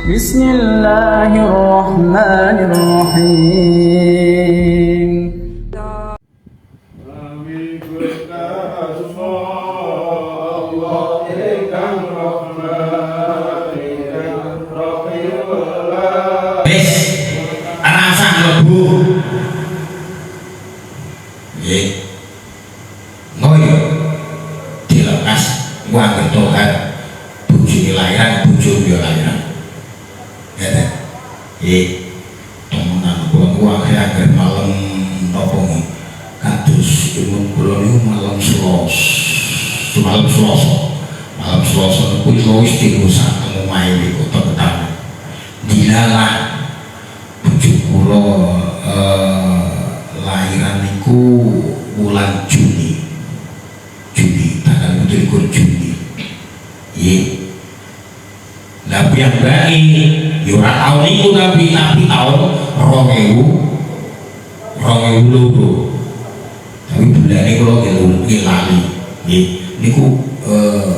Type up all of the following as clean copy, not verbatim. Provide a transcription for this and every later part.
Bismillahirrahmanirrahim. Temenan kula niku akhir-akhir malam napa nggih kados ilmu kula niku malam Selasa. Malam Selasa niku wis dirusak omahe niku tenan. Dilalah bojo kula lahiran niku bulan Juni tanggal 27 Juni. Nggih. Lah piyambake ya ora tahun iku tapi tahun 2000 tapi bulane kula nggih lali nggih niku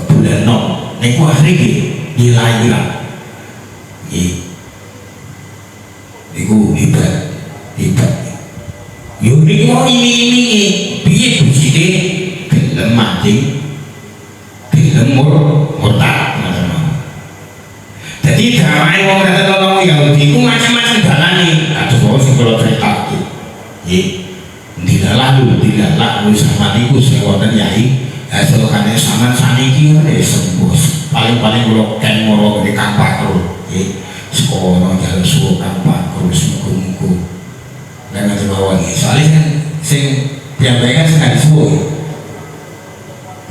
bulan 6 niku akhire nggih lahiran nggih niku hebat yo niku mau ini piye bujine gelem mancing gelem murtad. Jadi damai wong kata tolong Yahudi itu macam-macam dalane. Aduh kok sing kula critake. Nggih. Dilalah sama niku sing wonten yai. Hasil kane sampean saniki wis sembuh. Paling-paling kula ken moro gede Kang Pakro. Nggih. Sekono jalan suwo Kang Pakro muga-muga. Lan ate mawon iki. Soale kan sing piyambake kan sing suwo.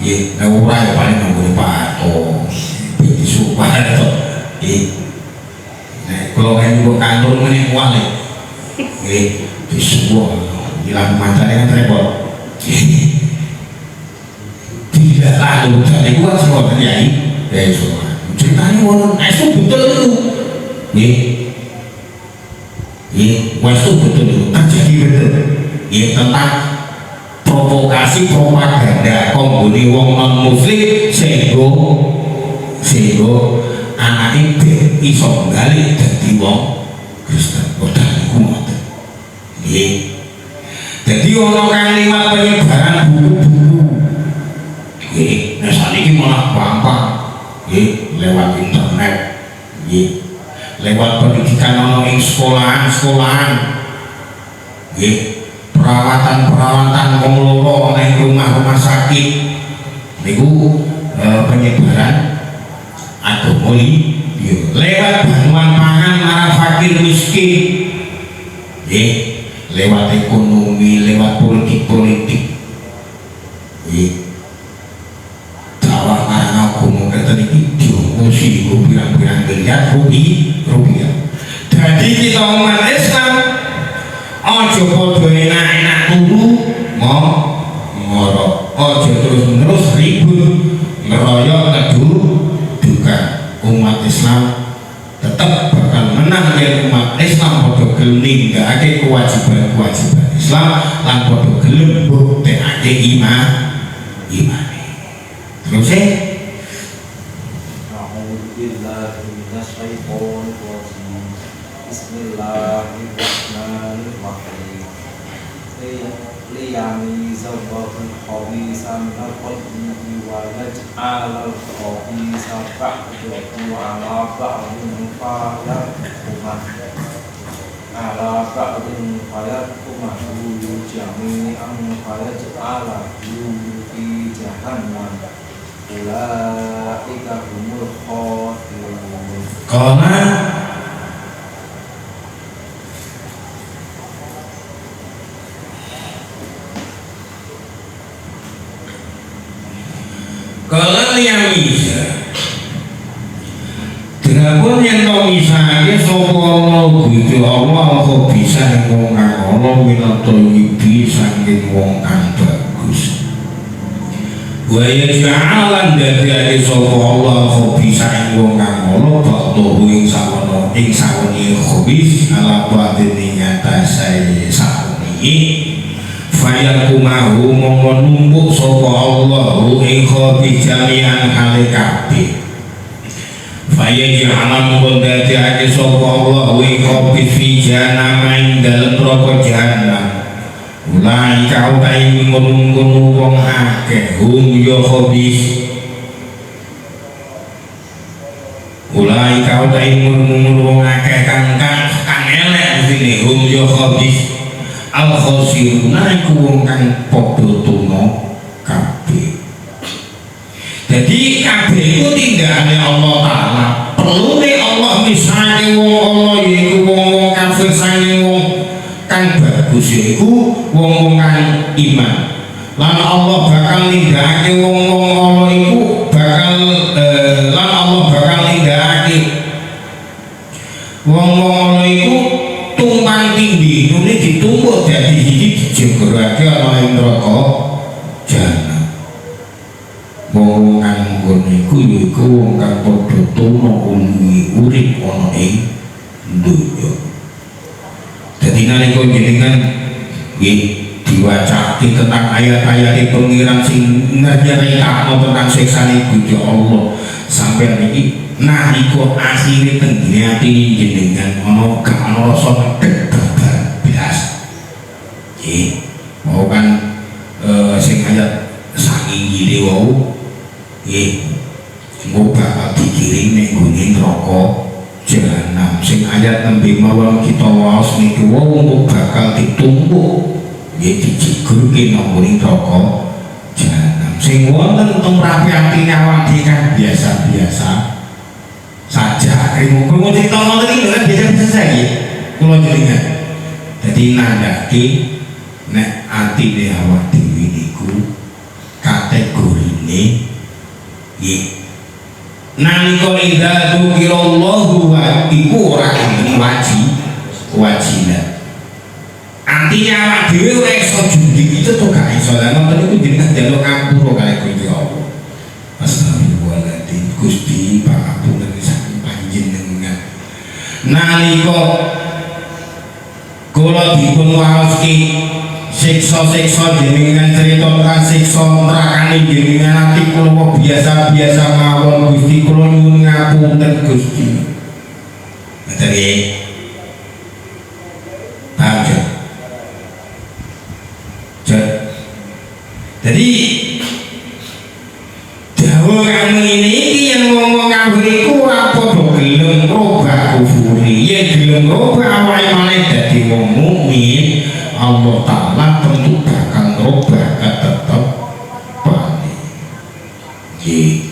Nggih, nek ora ya paling nang patos. Iki supaya kalau kan juga kantor meneh wale disuwun hilang macane kan repot tidak lalu jadi gua semua terjadi semua ceritanya wong itu betul itu itu betul itu terjadi betul tentang provokasi propaganda komboni wong non muslim sehingga anaknya iso balik dadi wong Kristen udah niku ngoten nggih. Dadi ana kang liwat penyebaran buku-buku nggih nek saniki malah gampang nggih lewat internet nggih lewat pendidikan ana ing sekolahan nggih perawatan wong loro ana ing rumah sakit niku penyebaran agama lewat bantuan pangan marang fakir miskin lewat ekonomi lewat politik dakwah marang agama kata niki diomosi pirang-pirang miliar rupiah. Jadi kita umat Islam aja padha enak-enak turu ngorok aja terus-menerus ribut ngeroyok kedudukan. Umat Islam tetap bakal menang ya umat Islam padha gelem ninggakake kewajiban Islam lan padha gelem mbuktekake imane. Terus Bismillahirrahmanirrahim. Liyami zawabun khabisan al-qalbi wa yaj'al al-khabisa ba'dahu ala ba'din fayatkumah jami'an fayaj'alahu fi jahannam ulaika humul khasirun. Kalau yang bisa Drapun yang kau misalnya sopono gitu Allah kok bisa yang wong kang Allah minato bisa yang wong kang bagus wa yaj'alan dadi sopo Allah kok bisa yang wong kang Allah bakto ing sawono ing sawoni khobis ala batini nyata saya sakuni fayakumahu mongko numpuk sapa Allah ing khobi jami'an hale kabeh Faya ja'alam kondati ake sopa Allah wikopi fi jahannam ing dalem neraka jahannam. Ulai kau tai ngurung-ngurung wong akeh hum ya khabis. Ulai kau tai ngurung-ngurung wong akeh kang elek sini hum ya khabis. Al khosiruna iku wong kang padha tuna kabeh. Jadi kabeh iku tinggane Allah Ta'ala. Perlune Allah misale wong Allah yaiku wong kafir sange wong kang bagus yaiku wong kang iman. Lan Allah bakal nindakake wong Allah iku bakal lan Allah bakal nindakake wong Allah iku tumpang tindih nune ditumpuk dadi iki dijegerake ana ing neraka jahanam. Wong kang nggon iku yaiku wong kang padha tuna urip ana ing donya. Dadi nalika jenengan nggih diwacake tentang ayat-ayat pengiran sing nyeritakno tentang siksane Gusti Allah sampeyan iki nalika akhire tenggene ati jenengan ana gak ana rasa ngedeg biasa. Nggih, mau kan sing ayat saking gile wau nggih bakal dikirim ning gone neraka jahanam. Sing ayat nembe mawon kita waos niki wau bakal ditumpuk nggih dijegerke nang gone neraka jahanam. Sing wonten tumrap ati awake kan biasa-biasa saja. Krungu cerita ngoten iki kan biasa-biasa saja kula jenengan. Dadi nandhake nek atine awak dhewe niku kategorine nggih nalika idza dzukirallahu wa iku ora wajiban. Artinya awak dhewe ora iso junding itu to gak iso. Lah ngoten niku jenengan njaluk ngapura kalih Gusti Allah. Astagfirullahaladzim. Gusti pangapunten saking panjenengan. Nalika kula dipun waoski siksa-siksa jenengan cerita tentang siksa nerakane jenengan ati kula biasa-biasa mawon Gusti kula nyuwun ngapunten Gusti. Ngoten nggih. Paham ya? Jadi dawuh kang ngene iki yen wong kafir iku ora padha gelem robah kufuri. Yen gelem robah awake maneh dadi wong mukmin, Allah Ta'ala tentu bakal robah ketepane. Nggih.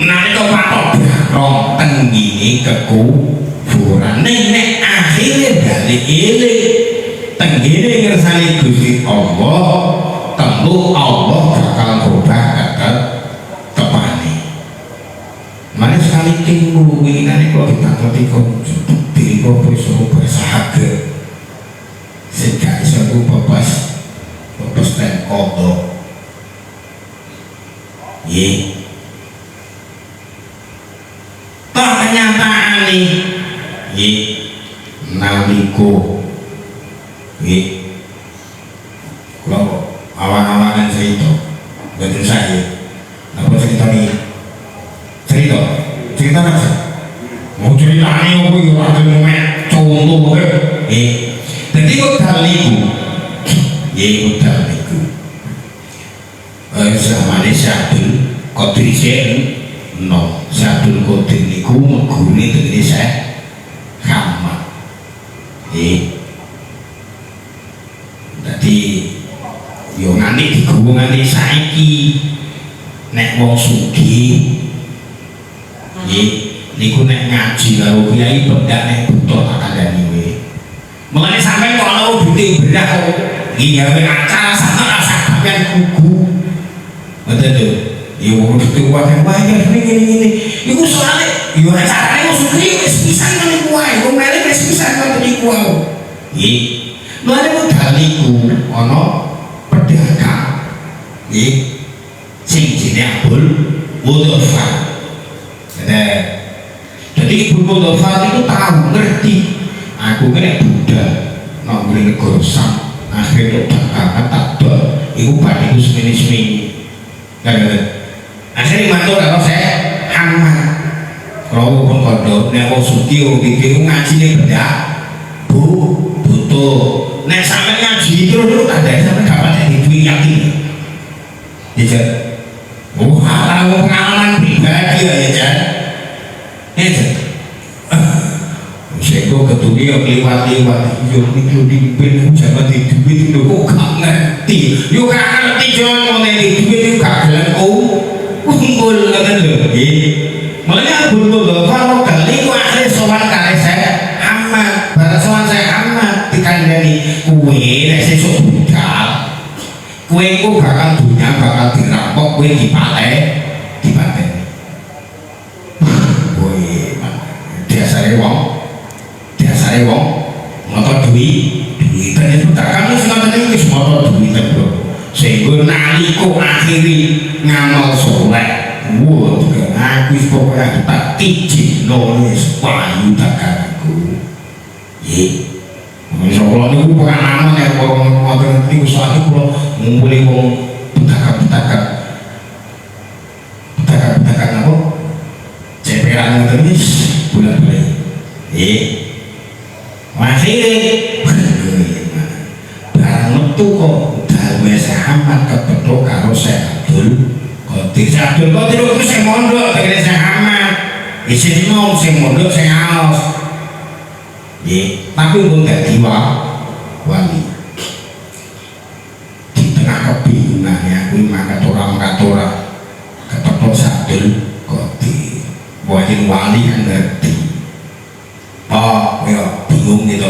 Nalika patok barong tenggine kekufuran nek akhire balik eling tenggine ngersani Gusti Allah, tentu Allah bakal robah ketepane. Mane sekali tinggu winginane kok ditakoni kok diri kok iso bersahaga. Sing gak iso ku bebas ten kodok. Nggih. Toh kenyataane nggih nalika nggih kula awak-awakan cerita mboten saya napa cerita niki cerita apa mau ceritane opo yo ora mek contoh nggih dadi wekdal niku nggih wekdal niku zamane Syabdul Qadir no Syabdul Qadir niku megune tengene Syekh Hamad nggih. Jadi yo nganti digowo nganti saiki nek wong sugih nggih niku nek ngaji karo kiai bendak nek buta tak kandhani kowe. Mulane sampeyan kok ana budhe berak kok nggih gawe acara sak sampeyan kugu. Ngoten lho. Yo wong kudu wae ngene iku soalé yo acarane wong sugih wis pisan niku wae wong elek wis pisan ngoten niku wae. Nggih. Mulane wekdal niku ana pedagang nggih sing jenenge Abul Mudhafar. Jadi Ibu Mudhafar itu tahu ngerti aku kena budal nang negara Sam akhirnya bakal tak dol iku badhe semene-semene. akhirnya matur karo saya Hamad kalau pun kondo nek wong suki wong iki ngaji ning bedak Bu butuh nek sampe ngaji terus ada sampe dapat duit yakin ya Jan oh kalau pengalaman pribadi ya Jan ya Jan saya kok ketulia keliwat-liwat yuk dipimpin jabat di duit itu kok gak ngerti yuk gak ngerti jangan mau di duit itu gak gelang kumpul kan lho makanya butuh lho kalau kali ku akhirnya soal kali saya Ahmad pada soal saya Ahmad dikandani kue nek sesuk budal kue ku bakal dunia bakal dirampok kue dipateh kue biasanya wong motor duit dan itu tak kami senang ini motor duit sehingga naliko akhiri ngamal soleh wah juga aku pokoknya tak tijik nulis payu daganganku insya Allah ini pengalaman yang orang motor ini usaha ini kalau ngumpulin wong pedagang apa ceperan ini bulan-bulan masih barang metu kok dalwe Ahmad kepethuk karo Syekh Abdul Qadir. Syekh Abdul Qadir itu sing mondok tegese Syekh Ahmad. Isin nom sing mondok sing aos. Nggih, tapi pun dadi wali. Di tengah kebingungannya kuwi mangkat ora kepethuk Syekh Abdul Qadir. Wong wali kan ngerti. Oh, ya bingung gitu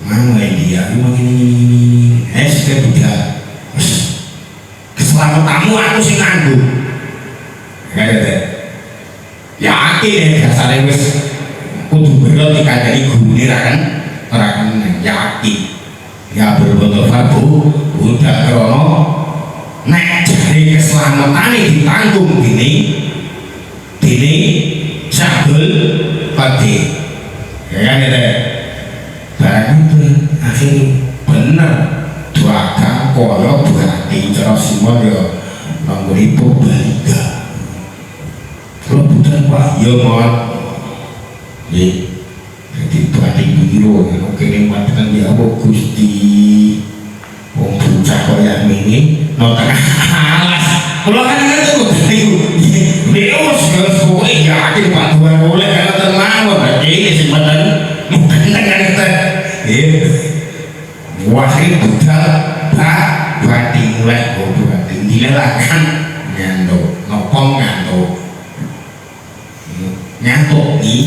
mana dia ini sudah budak keselamatanmu aku sih nganggu gak ada yakin dasarnya wis kudu bener dikandani gurune rakan yakin ya berbodoh bu udah krono nek jari keselamatane ditanggung dini Syabdul Qadir ya kan barang itu akhirnya bener doakan koyo berarti cara semua ya mengguri baliga kalau bukan pak ya mohon jadi berarti biru ya oke ini matikan dia apa gusti wong bocah koyo ini no tengah alas kalau kan itu Beus pokoknya yakin Pak Tuhan boleh karena tenang berarti ini simpan bukan dengan kita wahai budal Pak berarti mulai berarti dilelarkan nopong ngantuk nih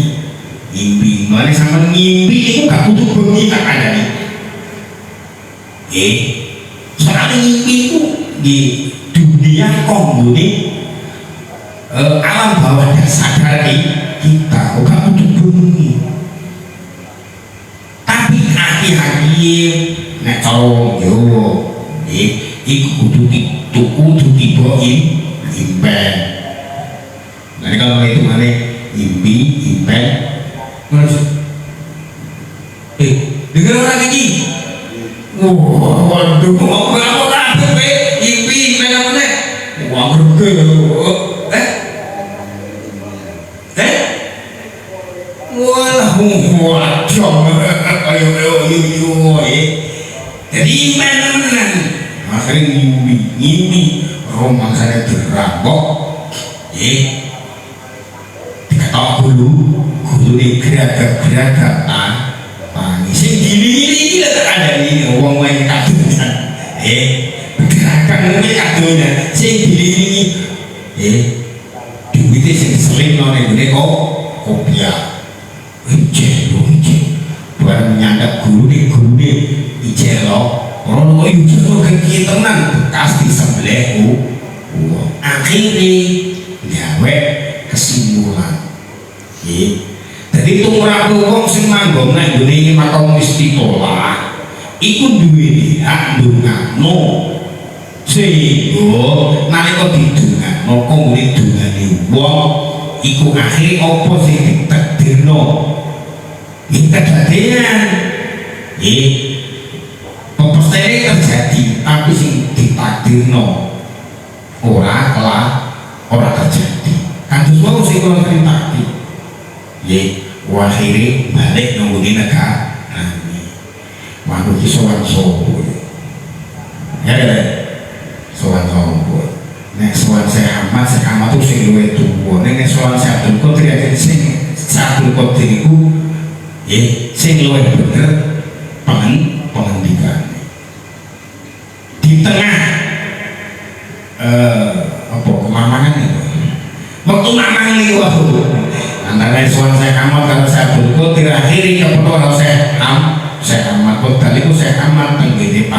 ngimpi mana sama ngimpi itu gak butuh bengi tak ada nih soalnya ngimpi itu di dunia kombo nih alam bawah sadar kita gak butuh bengi tapi hati-hati nek colong yo iku kudu tiba impen nanti kalau itu mana impen dengar orang ini waduh mau kabeh impen apa wah gede wacong ayo jadi menenan akhirnya ngimpi rumah saya dirampok diketahui gulu di gerakan sing gini tak ada ini uang main kadunya gerakan ini kadunya sing gini duitnya sing sering nolnya ini kok kopiah barang nyangka guru nih ijelo orang mau ijelo ke tenan bekas di sebelahku akhirnya gawe kesimpulan jadi tumrap wong sing manggon nang nggone makom istiqomah iku duwe hak ndongakno sehingga nalika didongakno kanggo dongane wong iku akhire apa sing ditakdirno kejadian pepestene terjadi tapi sing ditakdirno ora ora terjadi. Kados wau sing kula critani. Nggih, akhire balik nunggune negara. Manut iki sowan sopo. Ya kan? Sowan sopo. Nek sowan Syekh Ahmad tuh sing luwih tuwa. Nek sowan Syekh Abdul Qadir ya sing Abdul Qadir iku nggih sing luwih bener pengendikan. Di tengah apa kemamangan itu waktu mamang ini antara soal Syekh Ahmad karo Syekh Abdul Qadir akhiri kepethuk Syekh Ahmad Qadir itu Syekh Ahmad tenggene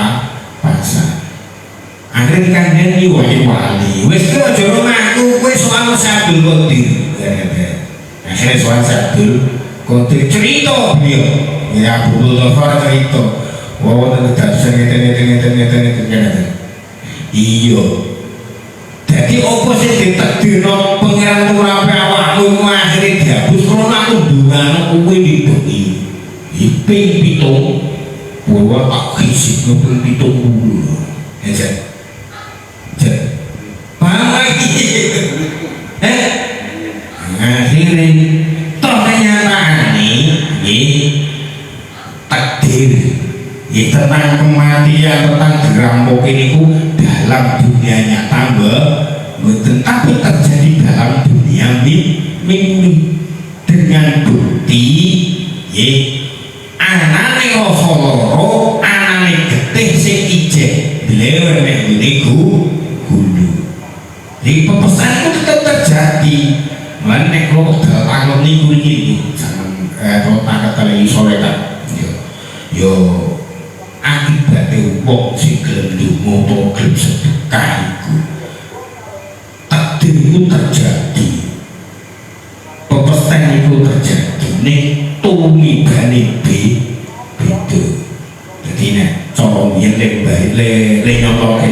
pasar akhirnya dikandani wali wis ki aja ngaku kowe soal Syekh Abdul Qadir akhirnya soal Syekh Abdul Qadir cerita beliau ya Abdul Dhafar cerita wawan ada ngeten iya jadi apa sih ditakdirno pengiran turape awakmu akhirnya dihapus krana hubungan kuwi dibeki ping 7 purwa tak kisik ping 7 ya paham lagi akhirnya toh kenyataan ini takdir tentang kematian, tentang dirampokin itu dalam dunia nyata tapi terjadi dalam dunia mimpi dengan bukti anane Rasulullah anane getih sing ijek beliau nek niku gulu di pepesan itu tetap terjadi lan nek kok dalem niku iki sampeyan kota kali solekan yo akibatnya wong sing gelem ndonga gelem sedekah iku takdir itu terjadi pepesen itu terjadi nek tumibane beda jadi nek cara yen le nyotoke